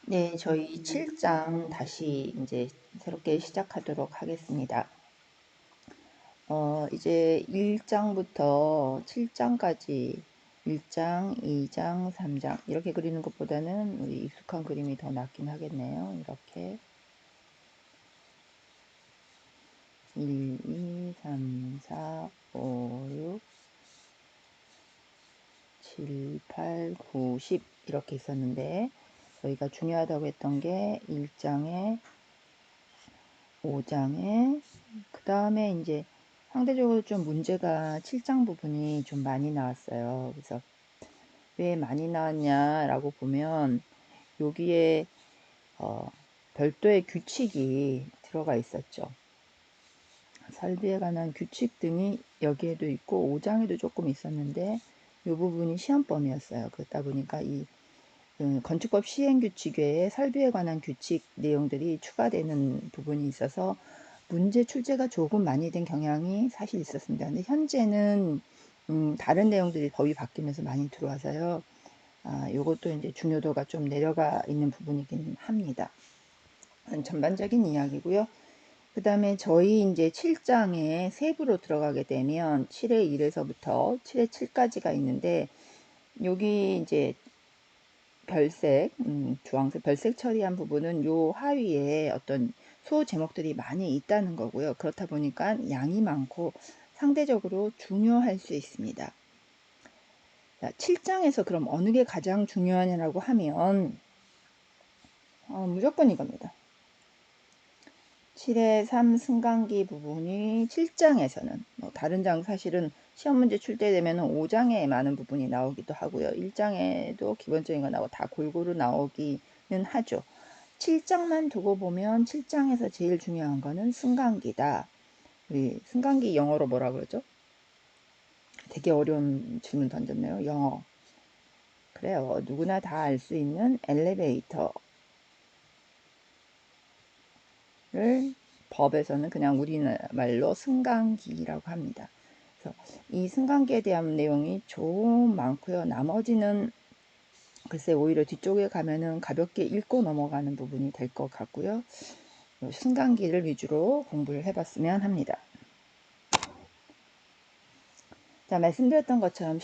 네, 저희 7장 다시 이제 새롭게 시작하도록 하겠습니다. 이제 1장부터 7장까지 1장, 2장, 3장 이렇게 그리는 것보다는 우리 익숙한 그림이 더 낫긴 하겠네요. 이렇게 1, 2, 3, 4, 5, 6, 7, 8, 9, 10 이렇게 있었는데 저희가 중요하다고 했던 게 1장에 5장에 그 다음에 이제 상대적으로 좀 문제가 7장 부분이 좀 많이 나왔어요. 그래서 왜 많이 나왔냐라고 보면 여기에 별도의 규칙이 들어가 있었죠. 설비에 관한 규칙 등이 여기에도 있고 5장에도 조금 있었는데 이 부분이 시험범위였어요. 그렇다 보니까 이 건축법 시행규칙 외에 설비에 관한 규칙 내용들이 추가되는 부분이 있어서 문제 출제가 조금 많이 된 경향이 사실 있었습니다. 근데 현재는 다른 내용들이 법이 바뀌면서 많이 들어와서요. 요것도 이제 중요도가 좀 내려가 있는 부분이긴 합니다. 전반적인 이야기고요. 그 다음에 저희 이제 7장에 세부로 들어가게 되면 7의 1에서부터 7의 7까지가 있는데 여기 이제 별색, 주황색, 별색 처리한 부분은 요 하위에 어떤 소 제목들이 많이 있다는 거고요. 그렇다 보니까 양이 많고 상대적으로 중요할 수 있습니다. 자, 7장에서 그럼 어느 게 가장 중요하냐라고 하면 무조건 이겁니다. 7의 3 승강기 부분이 7장에서는 다른 장 사실은 시험 문제 출제되면 5장에 많은 부분이 나오기도 하고요. 1장에도 기본적인 거 나오고 다 골고루 나오기는 하죠. 7장만 두고 보면 7장에서 제일 중요한 거는 승강기다. 우리 승강기 영어로 뭐라 그러죠? 되게 어려운 질문 던졌네요. 영어. 그래요. 누구나 다 알 수 있는 엘리베이터를 법에서는 그냥 우리말로 승강기라고 합니다. 그래서 이 승강기에 대한 내용이 좀 많고요. 나머지는 글쎄 오히려 뒤쪽에 가면은 가볍게 읽고 넘어가는 부분이 될 것 같고요. 승강기를 위주로 공부를 해봤으면 합니다. 자, 말씀드렸던 것처럼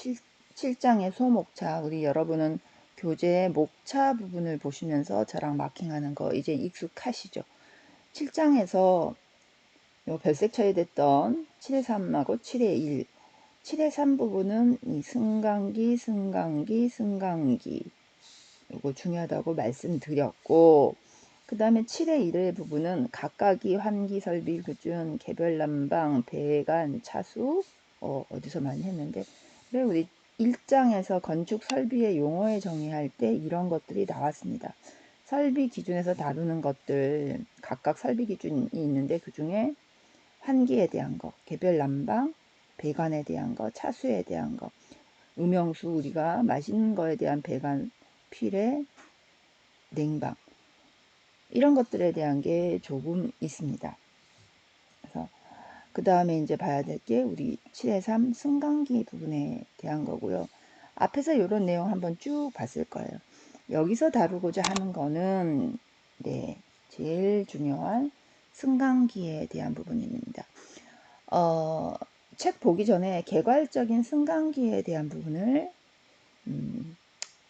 7장의 소목차, 우리 여러분은 교재의 목차 부분을 보시면서 저랑 마킹하는 거 이제 익숙하시죠? 7장에서 요 별색 처리됐던 7의 3하고 7의 1, 7의 3 부분은 이 승강기, 이거 중요하다고 말씀드렸고, 그 다음에 7의 1의 부분은 각각이 환기 설비 기준, 개별 난방, 배관, 차수, 어디서 많이 했는데, 그리고 우리 1장에서 건축 설비의 용어에 정의할 때 이런 것들이 나왔습니다. 설비 기준에서 다루는 것들, 각각 설비 기준이 있는데 그 중에 환기에 대한 거, 개별 난방, 배관에 대한 거, 차수에 대한 거, 음영수 우리가 마시는 거에 대한 배관, 필에, 냉방 이런 것들에 대한 게 조금 있습니다. 그래서 그 다음에 이제 봐야 될 게 우리 7의 3 승강기 부분에 대한 거고요. 앞에서 이런 내용 한번 쭉 봤을 거예요. 여기서 다루고자 하는 거는 네, 제일 중요한 승강기에 대한 부분입니다. 책 보기 전에 개괄적인 승강기에 대한 부분을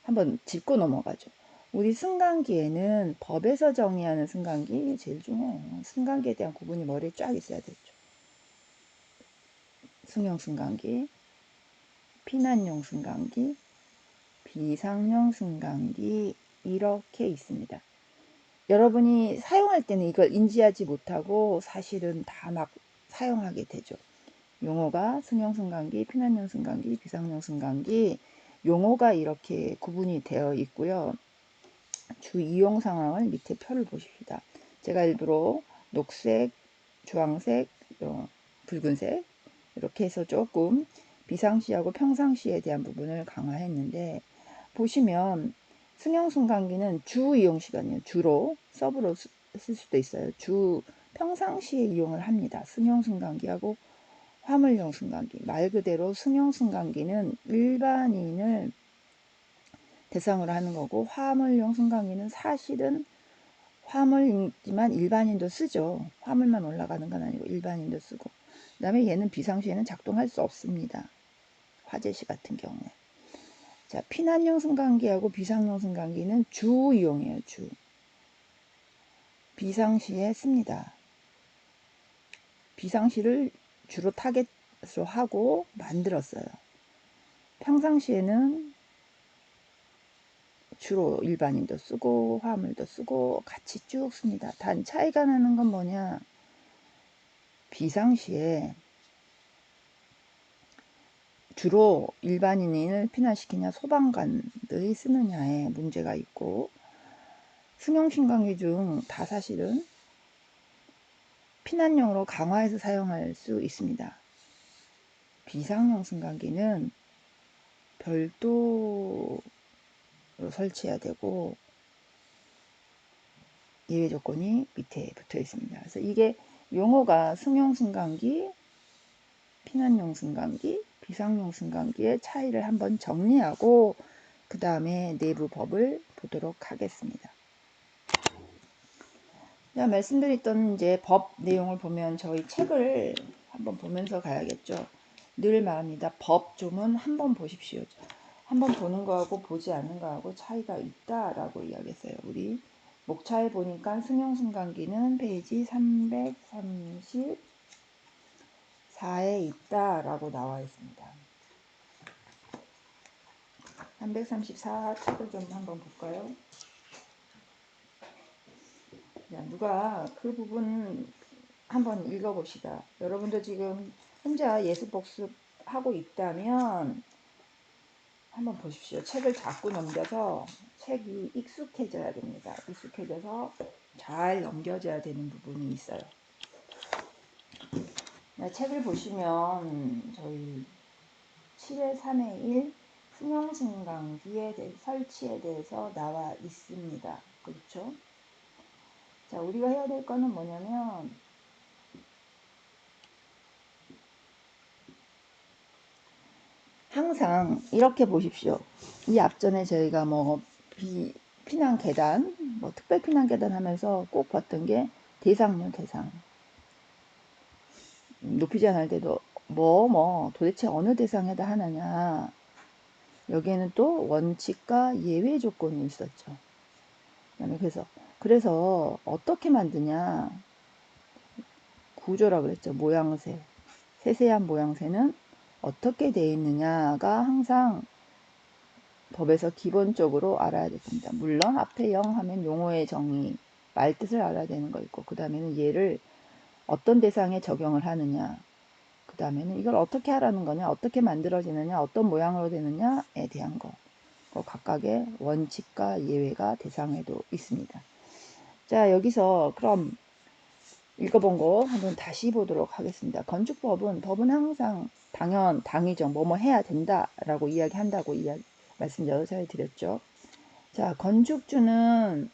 한번 짚고 넘어가죠. 우리 승강기에는 법에서 정의하는 승강기 제일 중요해요. 승강기에 대한 구분이 머리에 쫙 있어야 되죠. 승용 승강기, 피난용 승강기, 비상용 승강기 이렇게 있습니다. 여러분이 사용할 때는 이걸 인지하지 못하고 사실은 다 막 사용하게 되죠. 용어가 승용 승강기, 피난용 승강기, 비상용 승강기 용어가 이렇게 구분이 되어 있고요. 주 이용 상황을 밑에 표를 보십시다. 제가 일부러 녹색, 주황색, 붉은색 이렇게 해서 조금 비상시하고 평상시에 대한 부분을 강화했는데 보시면 승용승강기는 주 이용 시간이에요. 주로 서브로 쓸 수도 있어요. 주 평상시에 이용을 합니다. 승용승강기하고 화물용 승강기 말 그대로 승용승강기는 일반인을 대상으로 하는 거고, 화물용 승강기는 사실은 화물이지만 일반인도 쓰죠. 화물만 올라가는 건 아니고 일반인도 쓰고. 그 다음에 얘는 비상시에는 작동할 수 없습니다. 화재시 같은 경우에. 자, 피난용 승강기하고 비상용 승강기는 주 이용이에요. 주. 비상시에 씁니다. 비상시를 주로 타겟으로 하고 만들었어요. 평상시에는 주로 일반인도 쓰고 화물도 쓰고 같이 쭉 씁니다. 단 차이가 나는 건 뭐냐? 비상시에 주로 일반인을 피난시키냐 소방관들이 쓰느냐에 문제가 있고, 승용승강기 중 다 사실은 피난용으로 강화해서 사용할 수 있습니다. 비상용 승강기는 별도로 설치해야 되고 예외 조건이 밑에 붙어 있습니다. 그래서 이게 용어가 승용 승강기, 피난용 승강기, 비상용 승강기의 차이를 한번 정리하고 그 다음에 내부 법을 보도록 하겠습니다. 자, 말씀드렸던 이제 법 내용을 보면 저희 책을 한번 보면서 가야겠죠. 늘 말합니다. 법 조문 한번 보십시오. 한번 보는 거하고 보지 않는 거하고 차이가 있다라고 이야기했어요. 우리 목차에 보니까 승용승강기는 페이지 334에 있다라고 나와 있습니다. 334 책을 좀 한번 볼까요? 자, 누가 그 부분 한번 읽어봅시다. 여러분도 지금 혼자 예습복습 하고 있다면 한번 보십시오. 책을 자꾸 넘겨서 책이 익숙해져야 됩니다. 익숙해져서 잘 넘겨져야 되는 부분이 있어요. 책을 보시면 저희 7의 3의 1 승용승강기의 설치에 대해서 나와 있습니다. 그렇죠? 자, 우리가 해야 될 거는 뭐냐면 항상 이렇게 보십시오. 이 앞전에 저희가 뭐 피난 계단, 뭐 특별 피난 계단 하면서 꼭 봤던 게 대상요, 대상. 높이 제한할 때도 도대체 어느 대상에다 하느냐. 여기에는 또 원칙과 예외 조건이 있었죠. 그래서 어떻게 만드냐. 구조라 그랬죠. 모양새. 세세한 모양새는 어떻게 되어 있느냐가 항상 법에서 기본적으로 알아야 됩니다. 물론 앞에 영 하면 용어의 정의, 말뜻을 알아야 되는 거 있고, 그 다음에는 얘를 어떤 대상에 적용을 하느냐, 그 다음에는 이걸 어떻게 하라는 거냐, 어떻게 만들어지느냐, 어떤 모양으로 되느냐에 대한 거. 각각의 원칙과 예외가 대상에도 있습니다. 자, 여기서 그럼 읽어본 거 한번 다시 보도록 하겠습니다. 건축법은 항상 당이죠. 뭐뭐 해야 된다라고 이야기한다고 말씀 여러 차례 드렸죠. 자, 건축주는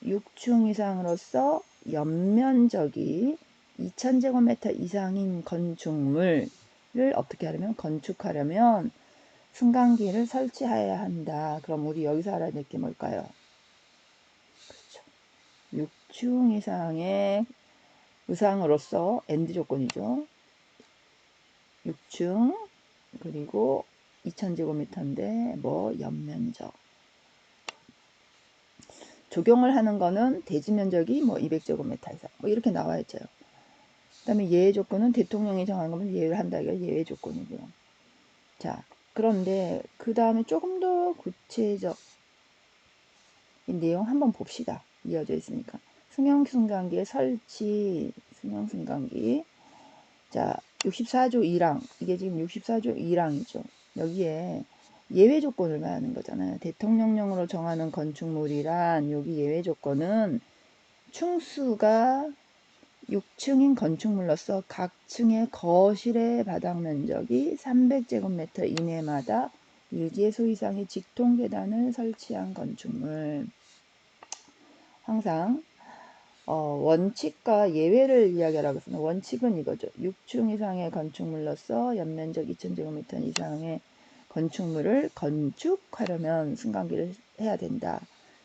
6층 이상으로서 연면적이 2000제곱미터 이상인 건축물을 어떻게 하려면 건축하려면 승강기를 설치해야 한다. 그럼 우리 여기서 알아야 될 게 뭘까요? 그렇죠. 6층 이상의 의상으로서 엔드 조건이죠. 6층 그리고 2000제곱미터인데 연면적 적용을 하는 거는 대지 면적이 200제곱미터 이상 이렇게 나와 있죠. 그 다음에 예외 조건은 대통령이 정한 거면 예외를 한다. 이게 예외 조건이고요. 자, 그런데 그 다음에 조금 더 구체적 이 내용 한번 봅시다. 이어져 있으니까. 승용승강기의 설치, 승용승강기. 자, 64조 2랑, 이게 지금 64조 2랑이죠. 여기에 예외 조건을 말하는 거잖아요. 대통령령으로 정하는 건축물이란 여기 예외 조건은 층수가 6층인 건축물로서 각 층의 거실의 바닥 면적이 300제곱미터 이내마다 일개소 이상의 직통 계단을 설치한 건축물. 항상 원칙과 예외를 이야기하라고 했습니다. 원칙은 이거죠. 6층 이상의 건축물로서 연면적 2000제곱미터 이상의 건축물을 건축하려면 승강기를 해야 된다.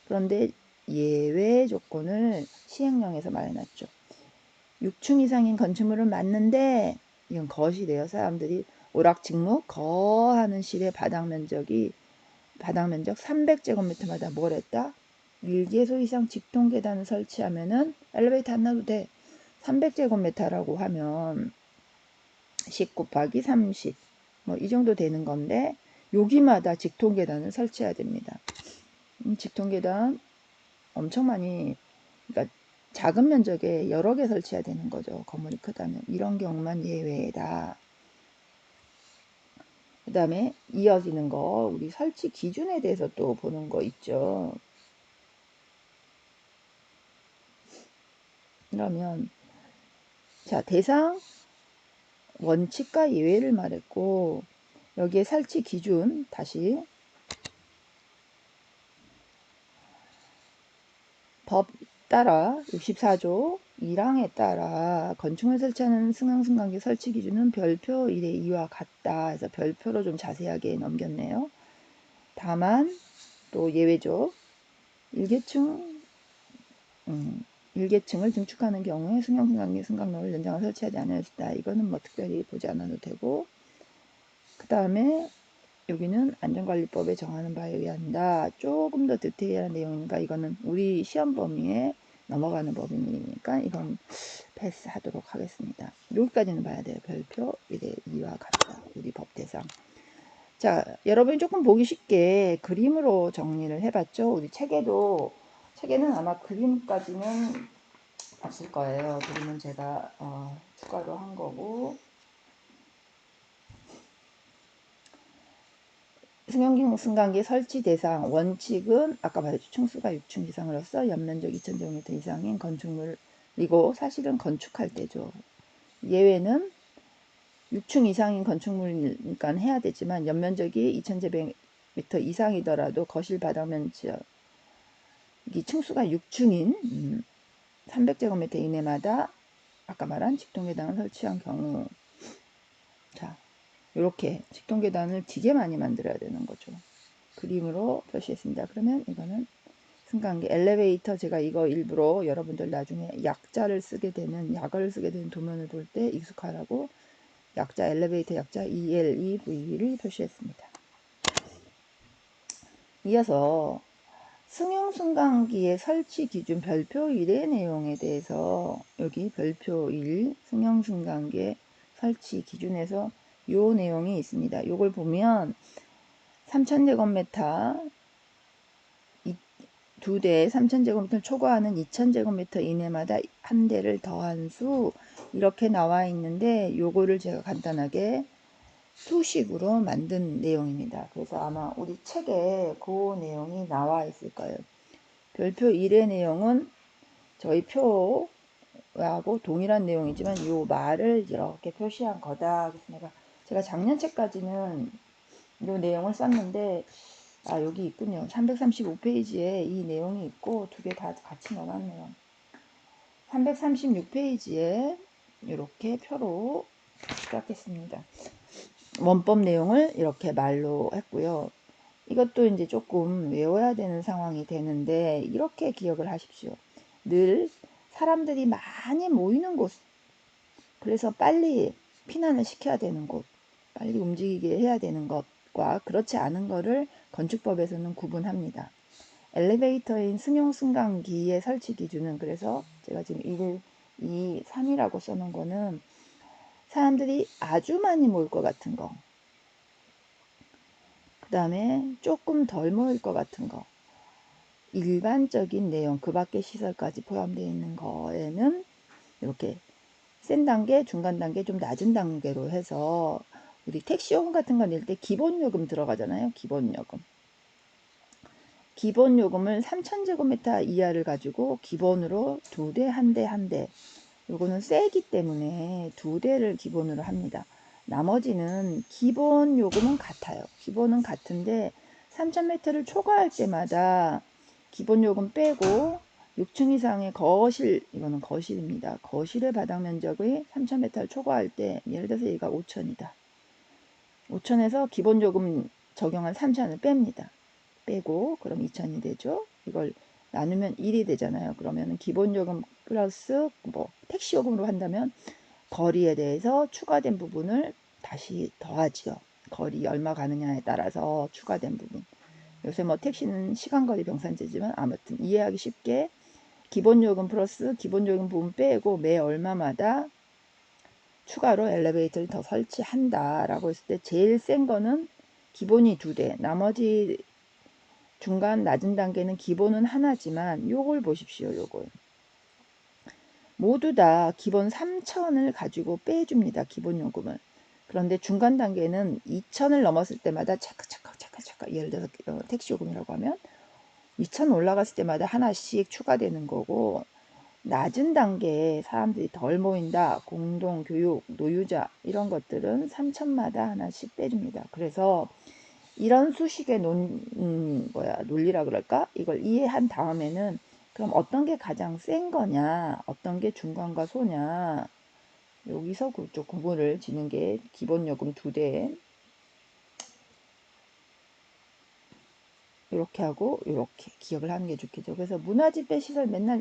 그런데 예외 조건을 시행령에서 말해놨죠. 6층 이상인 건축물을 맞는데 이건 거실이에요. 사람들이 오락직묵 거하는 실의 바닥 면적 300제곱미터마다 뭘 했다? 1개소 이상 직통 계단을 설치하면은 엘리베이터 안 놔도 돼. 300제곱미터라고 하면 10 곱하기 30 뭐 이 정도 되는 건데 여기마다 직통 계단을 설치해야 됩니다. 직통 계단 엄청 많이, 그러니까 작은 면적에 여러 개 설치해야 되는 거죠. 건물이 크다면. 이런 경우만 예외다. 그 다음에 이어지는 거, 우리 설치 기준에 대해서 또 보는 거 있죠. 그러면 자, 대상 원칙과 예외를 말했고, 여기에 설치 기준 다시 법 따라 64조 1항에 따라 건축물 설치하는 승강기 설치 기준은 별표 1의 2와 같다 해서 별표로 좀 자세하게 넘겼네요. 다만 또 예외죠. 일개층을 증축하는 경우에 승강기 승강로를 연장을 설치하지 않았다. 이거는 뭐 특별히 보지 않아도 되고, 그 다음에 여기는 안전관리법에 정하는 바에 의한다. 조금 더 디테일한 내용이니까 이거는 우리 시험 범위에 넘어가는 법이니까 이건 패스하도록 하겠습니다. 여기까지는 봐야 돼요. 별표 1의 2와 같다. 우리 법 대상. 자, 여러분이 조금 보기 쉽게 그림으로 정리를 해봤죠. 우리 책에는 아마 그림까지는 없을 거예요. 그림은 제가 추가로 한 거고, 승강기 설치 대상 원칙은 아까 말했죠. 층수가 6층 이상으로서 연면적 2000제곱미터 이상인 건축물이고, 사실은 건축할 때죠. 예외는 6층 이상인 건축물이니까 해야 되지만 연면적이 2000제곱미터 이상이더라도 거실 바닥 면적 이 층수가 6층인 300제곱미터 이내마다 아까 말한 직통계단을 설치한 경우, 자, 이렇게 직통계단을 되게 많이 만들어야 되는 거죠. 그림으로 표시했습니다. 그러면 이거는 승강기 엘리베이터, 제가 이거 일부러 여러분들 나중에 약자를 쓰게 되는 도면을 볼 때 익숙하라고 약자 엘리베이터 약자 ELEV를 표시했습니다. 이어서 승용승강기의 설치 기준 별표 1의 내용에 대해서 여기 별표 1 승용승강기의 설치 기준에서 요 내용이 있습니다. 요걸 보면 3000제곱미터 두 대 3000제곱미터를 초과하는 2000제곱미터 이내마다 한 대를 더한 수 이렇게 나와 있는데 요거를 제가 간단하게 수식으로 만든 내용입니다. 그래서 아마 우리 책에 그 내용이 나와 있을 거예요. 별표 1의 내용은 저희 표하고 동일한 내용이지만 이 말을 이렇게 표시한 거다. 그래서 제가 작년 책까지는 이 내용을 썼는데 여기 있군요. 335페이지에 이 내용이 있고 두 개 다 같이 넣어놨네요. 336페이지에 이렇게 표로 시작했습니다. 원법 내용을 이렇게 말로 했고요. 이것도 이제 조금 외워야 되는 상황이 되는데 이렇게 기억을 하십시오. 늘 사람들이 많이 모이는 곳, 그래서 빨리 피난을 시켜야 되는 곳, 빨리 움직이게 해야 되는 것과 그렇지 않은 거를 건축법에서는 구분합니다. 엘리베이터인 승용승강기의 설치 기준은, 그래서 제가 지금 1, 2, 3이라고 써놓은 거는 사람들이 아주 많이 모일 것 같은 거, 그 다음에 조금 덜 모일 것 같은 거, 일반적인 내용, 그 밖의 시설까지 포함되어 있는 거에는 이렇게 센 단계, 중간 단계, 좀 낮은 단계로 해서 우리 택시요금 같은 거 낼 때 기본요금 들어가잖아요. 기본요금을 3000제곱미터 이하를 가지고 기본으로 두 대, 한 대. 요거는 세기 때문에 두 대를 기본으로 합니다. 나머지는 기본 요금은 같아요. 기본은 같은데 3000m를 초과할 때마다 기본 요금 빼고 6층 이상의 거실, 이거는 거실입니다. 거실의 바닥 면적의 3000m를 초과할 때, 예를 들어서 얘가 5000이다. 5000에서 기본 요금 적용한 3,000을 뺍니다. 빼고 그럼 2,000이 되죠. 이걸 나누면 1이 되잖아요. 그러면 기본요금 플러스 뭐 택시요금으로 한다면 거리에 대해서 추가된 부분을 다시 더하지요. 거리 얼마 가느냐에 따라서 추가된 부분. 요새 뭐 택시는 시간거리 병산제지만 아무튼 이해하기 쉽게 기본요금 플러스 기본요금 부분 빼고 매 얼마마다 추가로 엘리베이터를 더 설치한다 라고 했을 때 제일 센 거는 기본이 2대, 나머지 중간 낮은 단계는 기본은 하나지만 요걸 보십시오. 요걸 모두 다 기본 3,000을 가지고 빼줍니다. 기본요금을. 그런데 중간 단계는 2,000을 넘었을 때마다 차카차카 예를 들어서 택시요금이라고 하면 2,000 올라갔을 때마다 하나씩 추가되는 거고, 낮은 단계에 사람들이 덜 모인다, 공동교육, 노유자 이런 것들은 3,000마다 하나씩 빼줍니다. 그래서 이런 수식의 논리라 그럴까? 이걸 이해한 다음에는 그럼 어떤 게 가장 센 거냐, 어떤 게 중간과 소냐, 여기서 그쪽 구분을 지는 게 기본요금 2대 이렇게 하고 이렇게 기억을 하는 게 좋겠죠. 그래서 문화집회 시설 맨날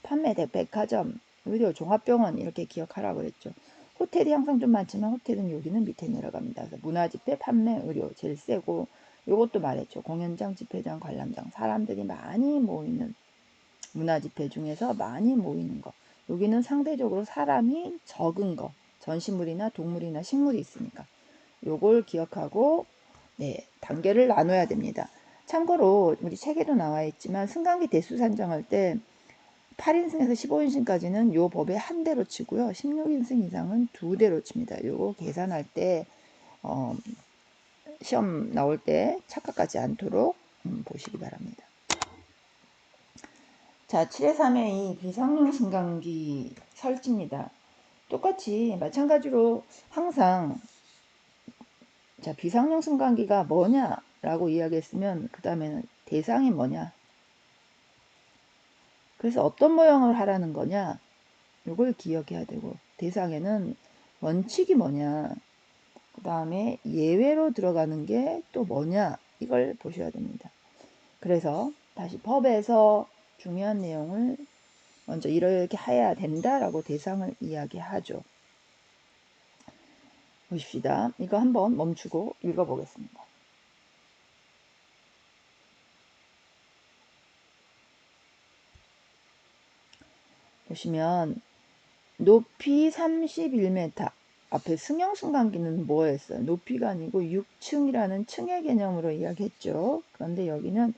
판매, 백화점, 의료, 종합병원 이렇게 기억하라고 그랬죠. 호텔이 항상 좀 많지만 호텔은 여기는 밑에 내려갑니다. 그래서 문화집회, 판매, 의료 제일 세고, 요것도 말했죠. 공연장, 집회장, 관람장 사람들이 많이 모이는 문화집회 중에서 많이 모이는 거. 여기는 상대적으로 사람이 적은 거. 전시물이나 동물이나 식물이 있으니까 요걸 기억하고 단계를 나눠야 됩니다. 참고로 우리 책에도 나와 있지만 승강기 대수 산정할 때 8인승에서 15인승까지는 요 법에 한 대로 치고요. 16인승 이상은 2대로 칩니다. 요거 계산할 때 시험 나올 때 착각하지 않도록 보시기 바랍니다. 자, 7-3의 2 비상용 승강기 설치입니다. 똑같이 마찬가지로 항상 자, 비상용 승강기가 뭐냐라고 이야기했으면 그 다음에는 대상이 뭐냐, 그래서 어떤 모양을 하라는 거냐, 이걸 기억해야 되고, 대상에는 원칙이 뭐냐, 그 다음에 예외로 들어가는 게 또 뭐냐, 이걸 보셔야 됩니다. 그래서 다시 법에서 중요한 내용을 먼저 이렇게 해야 된다라고 대상을 이야기하죠. 보십시다. 이거 한번 멈추고 읽어보겠습니다. 보시면 높이 31m 앞에 승용승강기는 뭐였어요? 높이가 아니고 6층이라는 층의 개념으로 이야기했죠. 그런데 여기는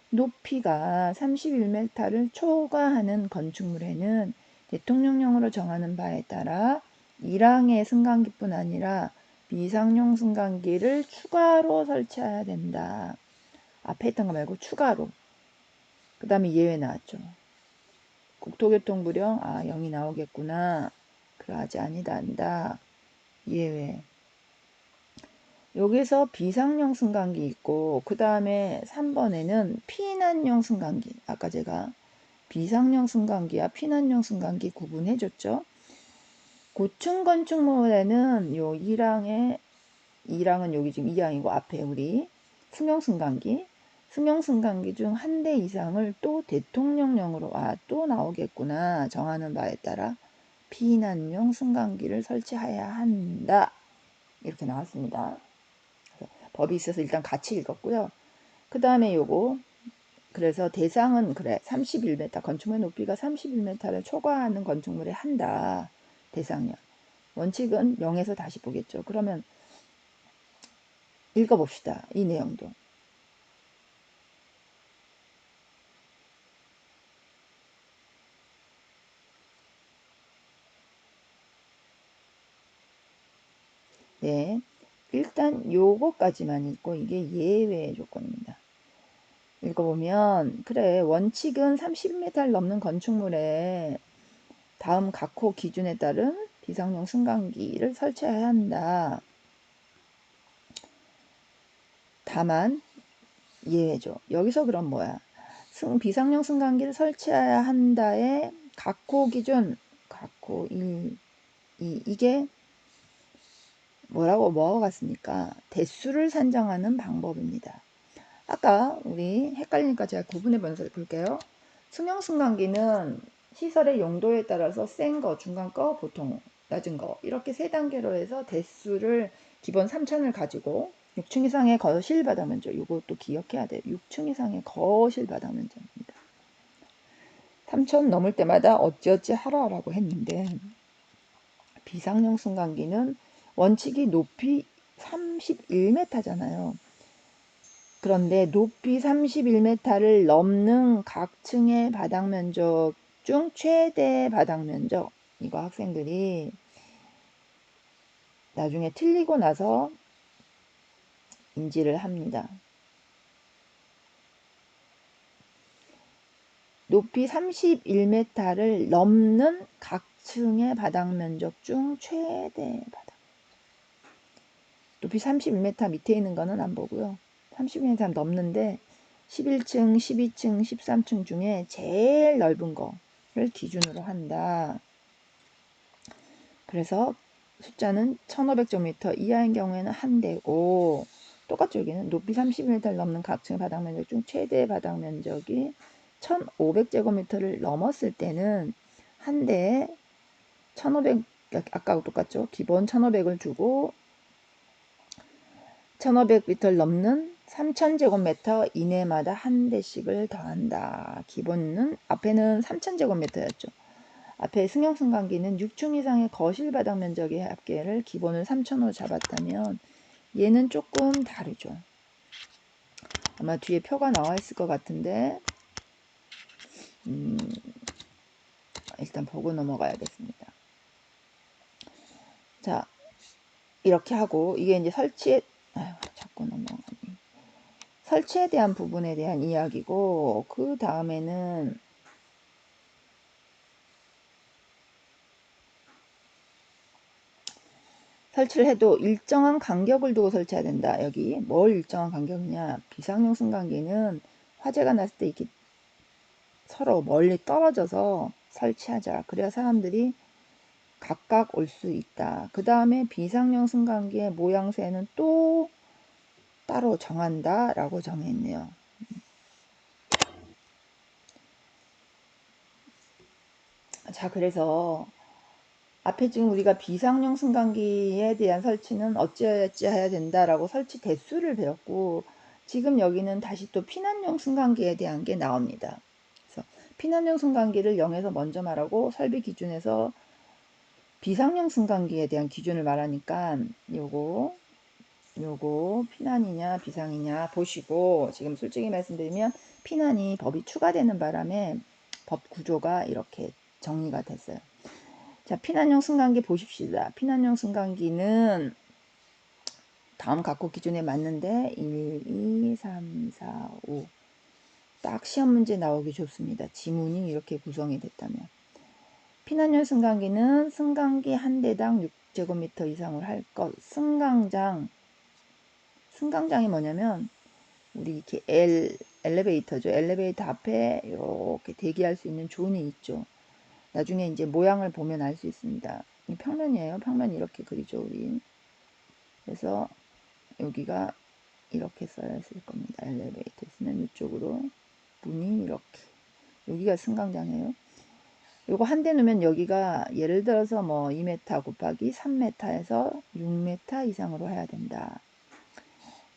높이가 31m를 초과하는 건축물에는 대통령령으로 정하는 바에 따라 1항의 승강기뿐 아니라 비상용 승강기를 추가로 설치해야 된다. 앞에 있던 거 말고 추가로. 그 다음에 예외 나왔죠. 국토교통부령 0이 나오겠구나. 그러하지 아니한다. 예외. 여기서 비상용 승강기 있고, 그 다음에 3번에는 피난용 승강기. 아까 제가 비상용 승강기와 피난용 승강기 구분해 줬죠. 고층 건축물에는 요 2항은 여기 지금 2항이고 앞에 우리 승용승강기 중 한 대 이상을 또 대통령령으로 또 나오겠구나 정하는 바에 따라 피난용 승강기를 설치해야 한다. 이렇게 나왔습니다. 법이 있어서 일단 같이 읽었고요. 그 다음에 요거 그래서 대상은 그래 31m 건축물 높이가 31m를 초과하는 건축물에 한다. 대상이요. 원칙은 0에서 다시 보겠죠. 그러면 읽어봅시다. 이 내용도. 네. 일단 요거까지만 읽고 이게 예외 조건입니다. 읽어보면 그래 원칙은 30m를 넘는 건축물에 다음 각호 기준에 따른 비상용 승강기를 설치해야 한다. 다만 예외죠. 여기서 그럼 뭐야? 비상용 승강기를 설치해야 한다의 각호 기준, 각호 1, 2 이게 뭐가 같습니까? 대수를 산정하는 방법입니다. 아까 우리 헷갈리니까 제가 구분해 볼게요. 승용승강기는 시설의 용도에 따라서 센 거, 중간 거, 보통 낮은 거 이렇게 세 단계로 해서 대수를 기본 3,000을 가지고 6층 이상의 거실 바닥 면적, 이것도 기억해야 돼요. 6층 이상의 거실 바닥 면적입니다. 3,000 넘을 때마다 어찌어찌 하라라고 했는데, 비상용 승강기는 원칙이 높이 31m잖아요. 그런데 높이 31m를 넘는 각 층의 바닥 면적 중 최대 바닥 면적, 이거 학생들이 나중에 틀리고 나서 인지를 합니다. 높이 31m를 넘는 각 층의 바닥 면적 중 최대 바닥. 높이 31m 밑에 있는 거는 안 보고요. 31m 넘는데 11층, 12층, 13층 중에 제일 넓은 거를 기준으로 한다. 그래서 숫자는 1500제곱미터 이하인 경우에는 한 대고, 똑같죠. 여기는 높이 30m를 넘는 각 층의 바닥 면적 중 최대 바닥 면적이 1500제곱미터를 넘었을 때는 한 대에 1500, 아까하고 똑같죠. 기본 1500을 주고 1500m를 넘는 3000제곱미터 이내마다 한 대씩을 더한다. 기본은 앞에는 3000제곱미터였죠. 앞에 승용승강기는 6층 이상의 거실 바닥 면적의 합계를 기본을 3,000으로 잡았다면 얘는 조금 다르죠. 아마 뒤에 표가 나와 있을 것 같은데 일단 보고 넘어가야겠습니다. 자, 이렇게 하고 이게 이제 자꾸 넘어가니. 설치에 대한 부분에 대한 이야기고, 그 다음에는 설치를 해도 일정한 간격을 두고 설치해야 된다. 여기 뭘 일정한 간격이냐? 비상용 승강기는 화재가 났을 때 이렇게 서로 멀리 떨어져서 설치하자. 그래야 사람들이 각각 올 수 있다. 그 다음에 비상용 승강기의 모양새는 또 따로 정한다 라고 정했네요. 자, 그래서 앞에 지금 우리가 비상용 승강기에 대한 설치는 어찌어찌 해야 된다라고 설치 대수를 배웠고, 지금 여기는 다시 또 피난용 승강기에 대한 게 나옵니다. 그래서 피난용 승강기를 0에서 먼저 말하고 설비 기준에서 비상용 승강기에 대한 기준을 말하니까 요거 피난이냐 비상이냐 보시고, 지금 솔직히 말씀드리면 피난이 법이 추가되는 바람에 법 구조가 이렇게 정리가 됐어요. 자, 피난용 승강기 보십시다. 피난용 승강기는 다음 각국 기준에 맞는데 1, 2, 3, 4, 5. 딱 시험 문제 나오기 좋습니다. 지문이 이렇게 구성이 됐다면. 피난용 승강기는 승강기 한 대당 6제곱미터 이상을 할 것. 승강장이 뭐냐면 우리 이렇게 엘리베이터죠. 엘리베이터 앞에 이렇게 대기할 수 있는 존이 있죠. 나중에 이제 모양을 보면 알 수 있습니다. 이 평면이에요. 평면 이렇게 그리죠, 우리. 그래서 여기가 이렇게 써야 있을 겁니다. 엘리베이터 있으면 이쪽으로 문이 이렇게. 여기가 승강장이에요. 요거 한 대 놓으면 여기가 예를 들어서 뭐 2m 곱하기 3m에서 6m 이상으로 해야 된다.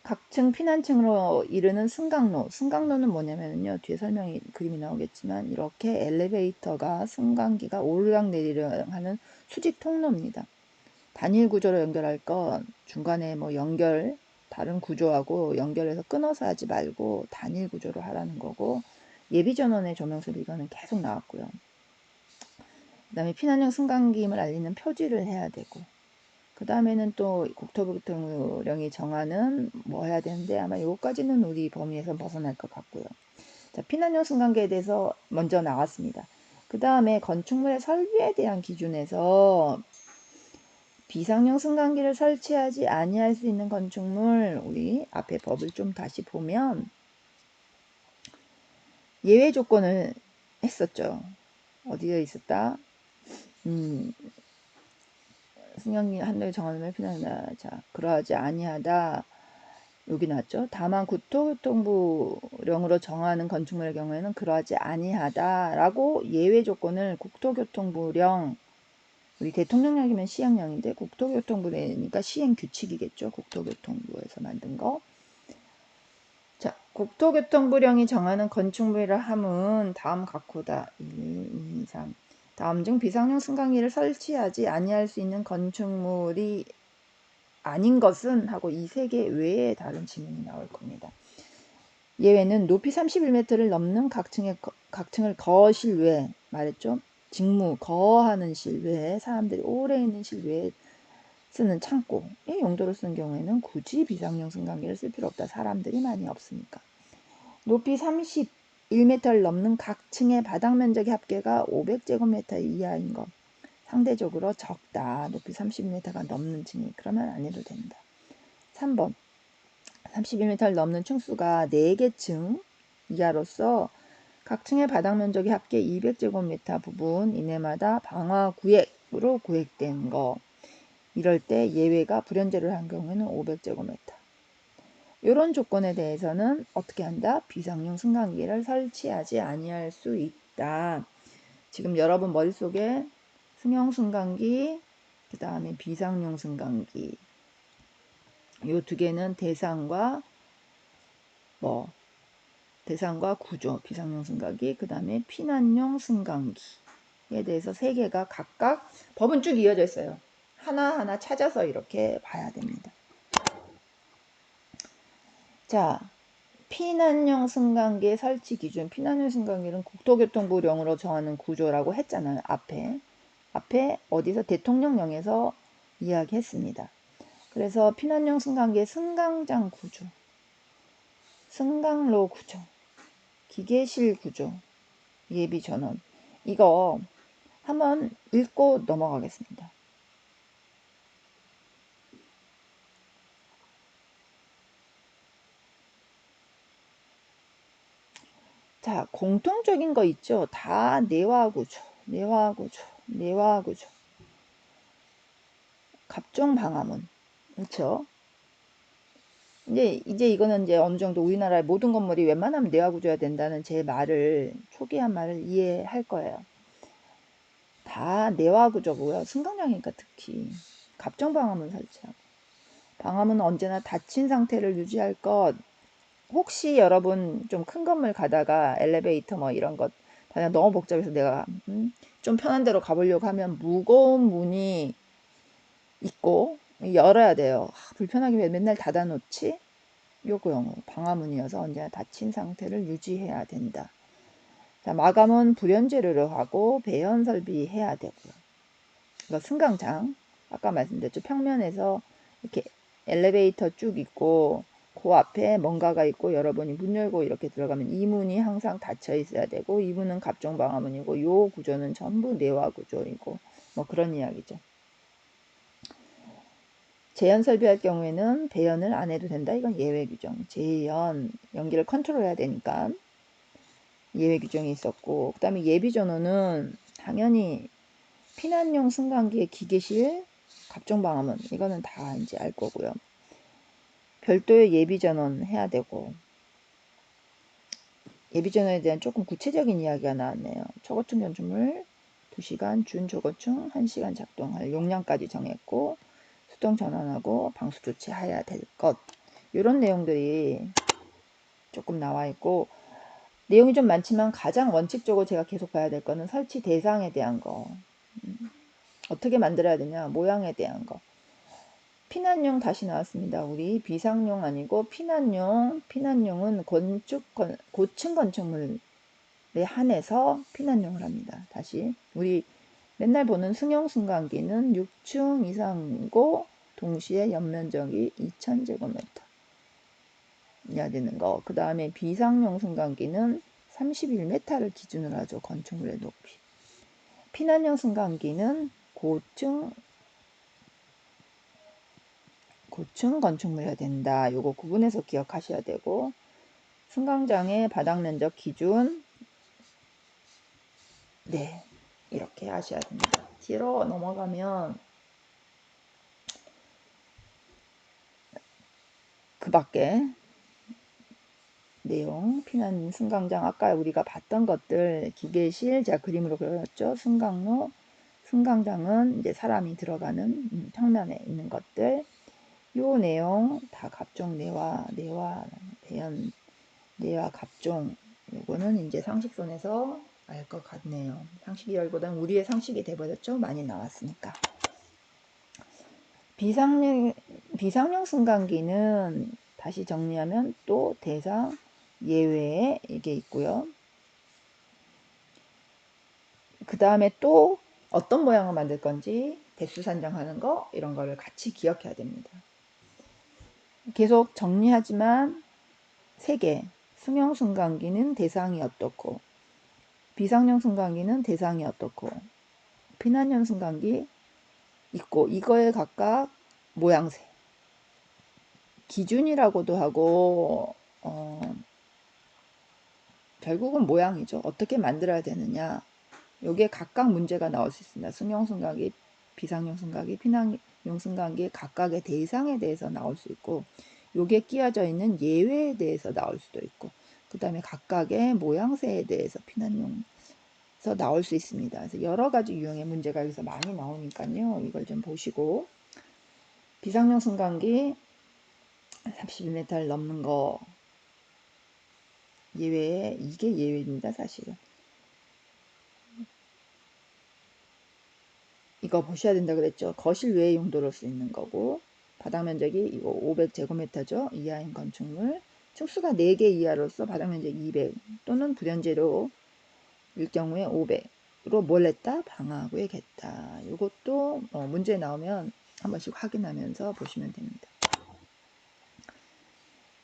각층 피난층으로 이르는 승강로. 승강로는 뭐냐면요. 뒤에 설명이 그림이 나오겠지만 이렇게 엘리베이터가 승강기가 오르락내리락 하는 수직 통로입니다. 단일 구조로 연결할 건 중간에 뭐 다른 구조하고 연결해서 끊어서 하지 말고 단일 구조로 하라는 거고, 예비전원의 조명소리 이거는 계속 나왔고요. 그 다음에 피난용 승강기임을 알리는 표지를 해야 되고, 그 다음에는 또 국토교통부령이 정하는 뭐 해야 되는데 아마 요거까지는 우리 범위에서 벗어날 것 같고요. 자, 피난용 승강기에 대해서 먼저 나왔습니다. 그 다음에 건축물의 설비에 대한 기준에서 비상용 승강기를 설치하지 아니할 수 있는 건축물, 우리 앞에 법을 좀 다시 보면 예외 조건을 했었죠. 어디에 있었다? 승용이 한도에 정하는 피난다. 자, 그러하지 아니하다. 여기 나왔죠. 다만 국토교통부령으로 정하는 건축물의 경우에는 그러하지 아니하다라고 예외 조건을 국토교통부령, 우리 대통령령이면 시행령인데 국토교통부니까 시행 규칙이겠죠. 국토교통부에서 만든 거. 자, 국토교통부령이 정하는 건축물이라 함은 다음 각호다. 1, 2, 3. 다음 중 비상용 승강기를 설치하지 아니할 수 있는 건축물이 아닌 것은 하고 이 세 개 외에 다른 지문이 나올 겁니다. 예외는 높이 31m를 넘는 각층을 거실 외, 말했죠? 직무, 거하는 실외에 사람들이 오래 있는 실외에 쓰는 창고의 용도로 쓰는 경우에는 굳이 비상용 승강기를 쓸 필요 없다. 사람들이 많이 없으니까. 높이 31m를 넘는 각층의 바닥 면적의 합계가 500제곱미터 이하인 것. 상대적으로 적다. 높이 30m가 넘는 층이. 그러면 안 해도 된다. 3번. 31m를 넘는 층수가 4개 층 이하로서 각 층의 바닥 면적이 합계 200제곱미터 부분 이내마다 방화구역으로 구획된 거. 이럴 때 예외가 불연제를 한 경우에는 500제곱미터. 이런 조건에 대해서는 어떻게 한다? 비상용 승강기를 설치하지 아니할 수 있다. 지금 여러분 머릿속에 승용 승강기, 그 다음에 비상용 승강기, 이 두 개는 대상과 구조, 비상용 승강기, 그 다음에 피난용 승강기에 대해서 세 개가 각각 법은 쭉 이어져 있어요. 하나하나 찾아서 이렇게 봐야 됩니다. 자, 피난용 승강기의 설치 기준. 피난용 승강기는 국토교통부령으로 정하는 구조라고 했잖아요. 앞에 어디서 대통령령에서 이야기했습니다. 그래서 피난용 승강기의 승강장 구조, 승강로 구조, 기계실 구조, 예비 전원. 이거 한번 읽고 넘어가겠습니다. 자, 공통적인 거 있죠. 다 내화 구조, 갑종 방화문. 그렇죠? 이제 이거는 이제 어느 정도 우리나라의 모든 건물이 웬만하면 내화 구조야 된다는 제 말을, 초기한 말을 이해할 거예요. 다 내화 구조고요. 승강장이니까 특히 갑종 방화문 설치하고. 방화문은 언제나 닫힌 상태를 유지할 것. 혹시 여러분 좀 큰 건물 가다가 엘리베이터 뭐 이런 것 다녀 너무 복잡해서 내가 좀 편한 데로 가보려고 하면 무거운 문이 있고 열어야 돼요. 불편하게 왜 맨날 닫아놓지? 요거용 방화문이어서 언제나 닫힌 상태를 유지해야 된다. 자, 마감은 불연제로를 하고 배연 설비해야 되고요. 그러니까 승강장 아까 말씀드렸죠. 평면에서 이렇게 엘리베이터 쭉 있고 그 앞에 뭔가가 있고 여러분이 문 열고 이렇게 들어가면 이 문이 항상 닫혀 있어야 되고 이 문은 갑종 방화문이고 요 구조는 전부 내화 구조이고 뭐 그런 이야기죠. 재연 설비할 경우에는 배연을 안 해도 된다. 이건 예외 규정. 재연, 연기를 컨트롤해야 되니까 예외 규정이 있었고, 그 다음에 예비 전원은 당연히 피난용 승강기의 기계실, 갑종 방화문 이거는 다 이제 알 거고요. 별도의 예비 전원 해야 되고, 예비 전원에 대한 조금 구체적인 이야기가 나왔네요. 초고층 건축물 2시간, 준초고층 1시간 작동할 용량까지 정했고 수동 전환하고 방수 조치해야 될 것, 이런 내용들이 조금 나와 있고, 내용이 좀 많지만 가장 원칙적으로 제가 계속 봐야 될 거는 설치 대상에 대한 거, 어떻게 만들어야 되냐, 모양에 대한 거. 피난용 다시 나왔습니다. 우리 비상용 아니고 피난용. 피난용은 고층 건축물에 한해서 피난용을 합니다. 다시 우리 맨날 보는 승용 승강기는 6층 이상이고 동시에 연면적이 2000제곱미터 이야 되는 거. 그 다음에 비상용 승강기는 31m를 기준으로 하죠. 건축물의 높이. 피난용 승강기는 고층 건축물이어야 된다. 요거 구분해서 기억하셔야 되고, 승강장의 바닥 면적 기준, 네, 이렇게 하셔야 됩니다. 뒤로 넘어가면 그 밖에 내용, 피난 승강장, 아까 우리가 봤던 것들, 기계실, 제가 그림으로 그렸죠. 승강로, 승강장은 이제 사람이 들어가는 평면에 있는 것들. 요 내용 다 갑종 내와 배연, 내와 갑종. 요거는 이제 상식선에서 알 것 같네요. 상식이라기보다는 우리의 상식이 돼버렸죠. 많이 나왔으니까. 비상용 승강기는 다시 정리하면 또 대상, 예외에 이게 있고요. 그 다음에 또 어떤 모양을 만들 건지 대수 산정하는 거 이런 거를 같이 기억해야 됩니다. 계속 정리하지만 3개. 승용 승강기는 대상이 어떻고, 비상용 승강기는 대상이 어떻고, 피난용 승강기 있고, 이거에 각각 모양새. 기준이라고도 하고, 결국은 모양이죠. 어떻게 만들어야 되느냐. 요게 각각 문제가 나올 수 있습니다. 승용 승강기, 비상용 승강기, 피난용 승강기 각각의 대상에 대해서 나올 수 있고, 요게 끼어져 있는 예외에 대해서 나올 수도 있고, 그 다음에 각각의 모양새에 대해서 피난용에서 나올 수 있습니다. 그래서 여러 가지 유형의 문제가 여기서 많이 나오니까요. 이걸 좀 보시고, 비상용 승강기 31m를 넘는 거 예외에, 이게 예외입니다. 사실은. 이거 보셔야 된다 그랬죠. 거실 외의 용도로 쓰이는 거고, 바닥 면적이 이거 500제곱미터죠. 이하인 건축물. 층수가 4개 이하로서 바닥 면적 200 또는 불연제로 일 경우에 500으로 뭘 했다? 방화구에 겠다. 이것도 문제 나오면 한 번씩 확인하면서 보시면 됩니다.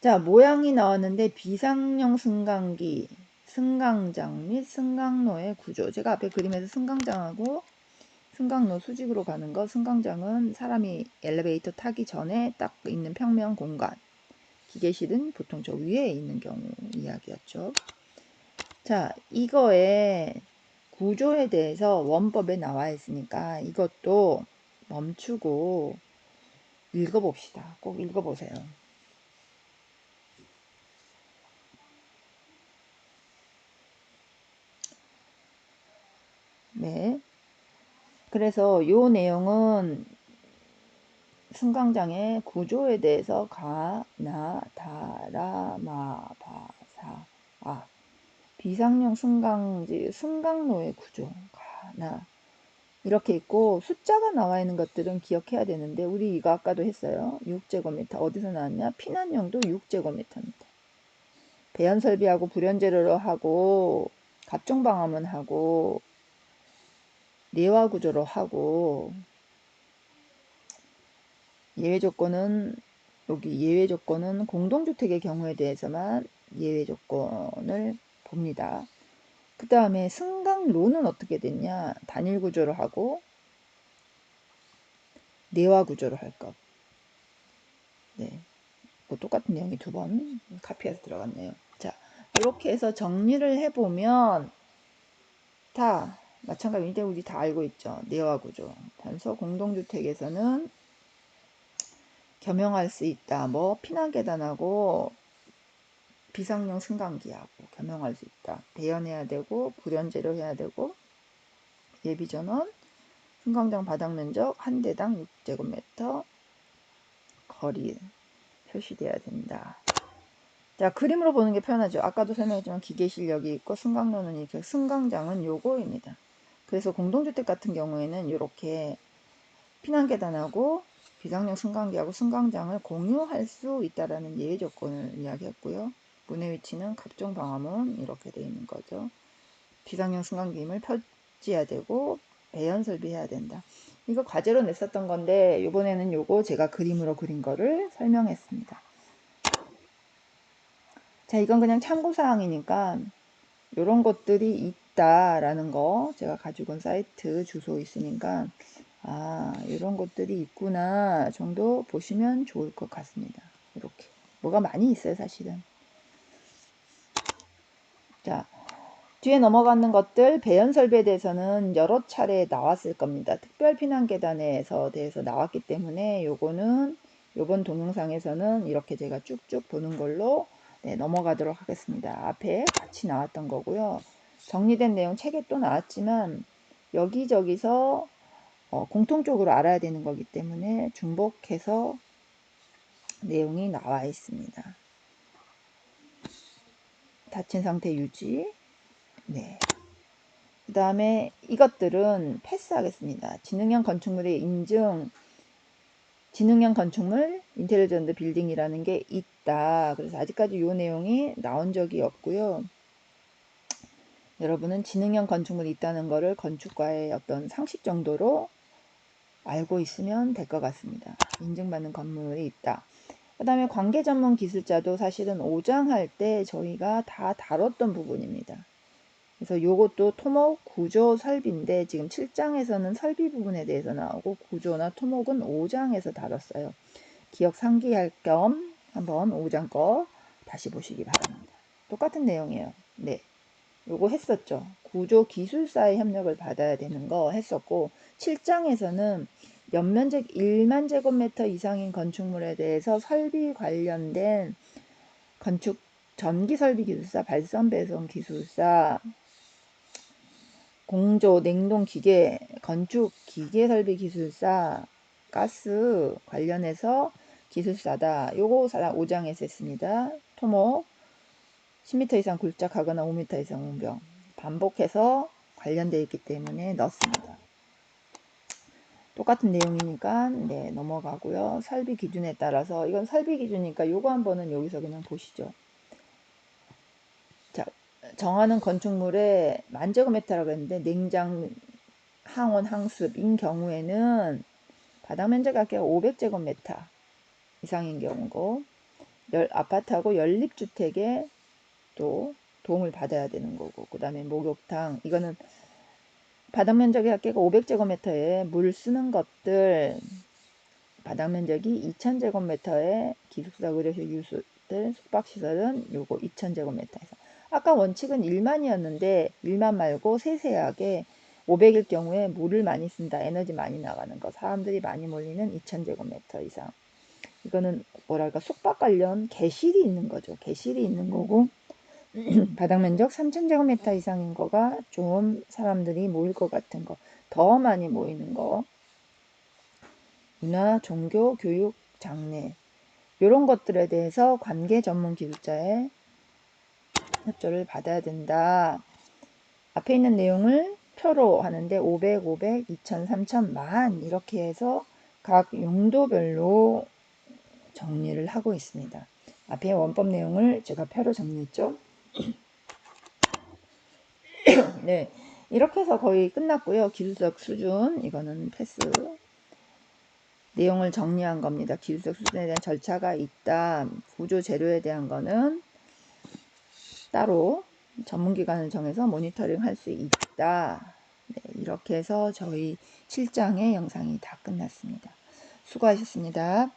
자, 모양이 나왔는데 비상용 승강기, 승강장 및 승강로의 구조. 제가 앞에 그림에서 승강장하고 승강로 수직으로 가는 거, 승강장은 사람이 엘리베이터 타기 전에 딱 있는 평면 공간, 기계실은 보통 저 위에 있는 경우 이야기였죠. 자, 이거의 구조에 대해서 원법에 나와 있으니까 이것도 멈추고 읽어봅시다. 꼭 읽어보세요. 네. 그래서 요 내용은 승강장의 구조에 대해서 가, 나, 다, 라, 마, 바, 사, 아. 비상용 승강지, 승강로의 구조, 가, 나. 이렇게 있고 숫자가 나와 있는 것들은 기억해야 되는데 우리 이거 아까도 했어요. 6제곱미터. 어디서 나왔냐? 피난용도 6제곱미터입니다. 배연 설비하고 불연제로로 하고 갑종 방화문 하고 내화 구조로 하고 예외 조건은 여기 예외 조건은 공동주택의 경우에 대해서만 예외 조건을 봅니다. 그 다음에 승강로는 어떻게 됐냐? 단일 구조로 하고 내화 구조로 할 것. 네. 뭐 똑같은 내용이 2번 카피해서 들어갔네요. 자, 이렇게 해서 정리를 해보면 다 마찬가지인데 우리 다 알고 있죠. 내화 구조. 단서 공동주택에서는 겸용할 수 있다. 뭐 피난계단하고 비상용 승강기하고 겸용할 수 있다. 배연해야 되고 불연제로 해야 되고 예비전원 승강장 바닥 면적 한 대당 6제곱미터 거리 표시돼야 된다. 자, 그림으로 보는 게 편하죠. 아까도 설명했지만 기계실력이 있고 승강로는 이렇게 승강장은 요거입니다. 그래서 공동주택 같은 경우에는 이렇게 피난계단하고 비상용 승강기하고 승강장을 공유할 수 있다라는 예외 조건을 이야기했고요. 문의 위치는 각종 방화문 이렇게 되어 있는 거죠. 비상용 승강기임을 펼쳐야 되고 배연 설비해야 된다. 이거 과제로 냈었던 건데 이번에는 요거 제가 그림으로 그린 거를 설명했습니다. 자, 이건 그냥 참고사항이니까 이런 것들이 있다라는 거 제가 가지고 온 사이트 주소 있으니까 아, 이런 것들이 있구나 정도 보시면 좋을 것 같습니다. 이렇게 뭐가 많이 있어요 사실은. 자, 뒤에 넘어가는 것들 배연 설비에 대해서는 여러 차례 나왔을 겁니다. 특별 피난 계단에서 대해서 나왔기 때문에 요거는 이번 동영상에서는 이렇게 제가 쭉쭉 보는 걸로 넘어가도록 하겠습니다. 앞에 같이 나왔던 거고요. 정리된 내용 책에 또 나왔지만 여기저기서 공통적으로 알아야 되는 거기 때문에 중복해서 내용이 나와 있습니다. 닫힌 상태 유지. 네. 그 다음에 이것들은 패스하겠습니다. 지능형 건축물의 인증, 지능형 건축물, 인텔리전트 빌딩이라는 게 있다. 그래서 아직까지 이 내용이 나온 적이 없고요. 여러분은 지능형 건축물이 있다는 것을 건축과의 어떤 상식 정도로 알고 있으면 될 것 같습니다. 인증받는 건물이 있다. 그 다음에 관계 전문 기술자도 사실은 5장 할 때 저희가 다 다뤘던 부분입니다. 그래서 요것도 토목, 구조, 설비인데 지금 7장에서는 설비 부분에 대해서 나오고 구조나 토목은 5장에서 다뤘어요. 기억 상기할 겸 한번 5장 거 다시 보시기 바랍니다. 똑같은 내용이에요. 네, 요거 했었죠. 구조 기술사의 협력을 받아야 되는 거 했었고 7장에서는 연면적 1만 제곱미터 이상인 건축물에 대해서 설비 관련된 건축 전기설비 기술사, 발전 배선 기술사, 공조, 냉동 기계, 건축 기계 설비 기술사, 가스 관련해서 기술사다. 요거 5장에서 했습니다. 토목 10m 이상 굴착하거나 5m 이상 웅병 반복해서 관련되어 있기 때문에 넣습니다. 똑같은 내용이니까 넘어가고요. 설비 기준에 따라서 이건 설비 기준이니까 요거 한번은 여기서 그냥 보시죠. 자, 정하는 건축물의 만제곱미터라고 했는데 냉장, 항원, 항습인 경우에는 바닥 면적 아까 500제곱미터 이상인 경우고 아파트하고 연립주택에 또 도움을 받아야 되는 거고 그 다음에 목욕탕 이거는 바닥 면적이 아까 500제곱미터에 물 쓰는 것들 바닥 면적이 2000제곱미터에 기숙사, 의료실, 유수들, 숙박시설은 요거 2000제곱미터에서 아까 원칙은 1만이었는데 1만 말고 세세하게 500일 경우에 물을 많이 쓴다. 에너지 많이 나가는 거. 사람들이 많이 몰리는 2000제곱미터 이상. 이거는 뭐랄까 숙박 관련 개실이 있는 거죠. 개실이 있는 거고 바닥 면적 3000제곱미터 이상인 거가 좀 사람들이 모일 것 같은 거. 더 많이 모이는 거. 문화, 종교, 교육, 장래 이런 것들에 대해서 관계 전문 기술자의 협조를 받아야 된다. 앞에 있는 내용을 표로 하는데 500, 500, 2000, 3000, 만 이렇게 해서 각 용도별로 정리를 하고 있습니다. 앞에 원법 내용을 제가 표로 정리했죠. 네, 이렇게 해서 거의 끝났고요. 기술적 수준 이거는 패스. 내용을 정리한 겁니다. 기술적 수준에 대한 절차가 있다. 구조 재료에 대한 거는 따로 전문기관을 정해서 모니터링 할 수 있다. 네, 이렇게 해서 저희 7장의 영상이 다 끝났습니다. 수고하셨습니다.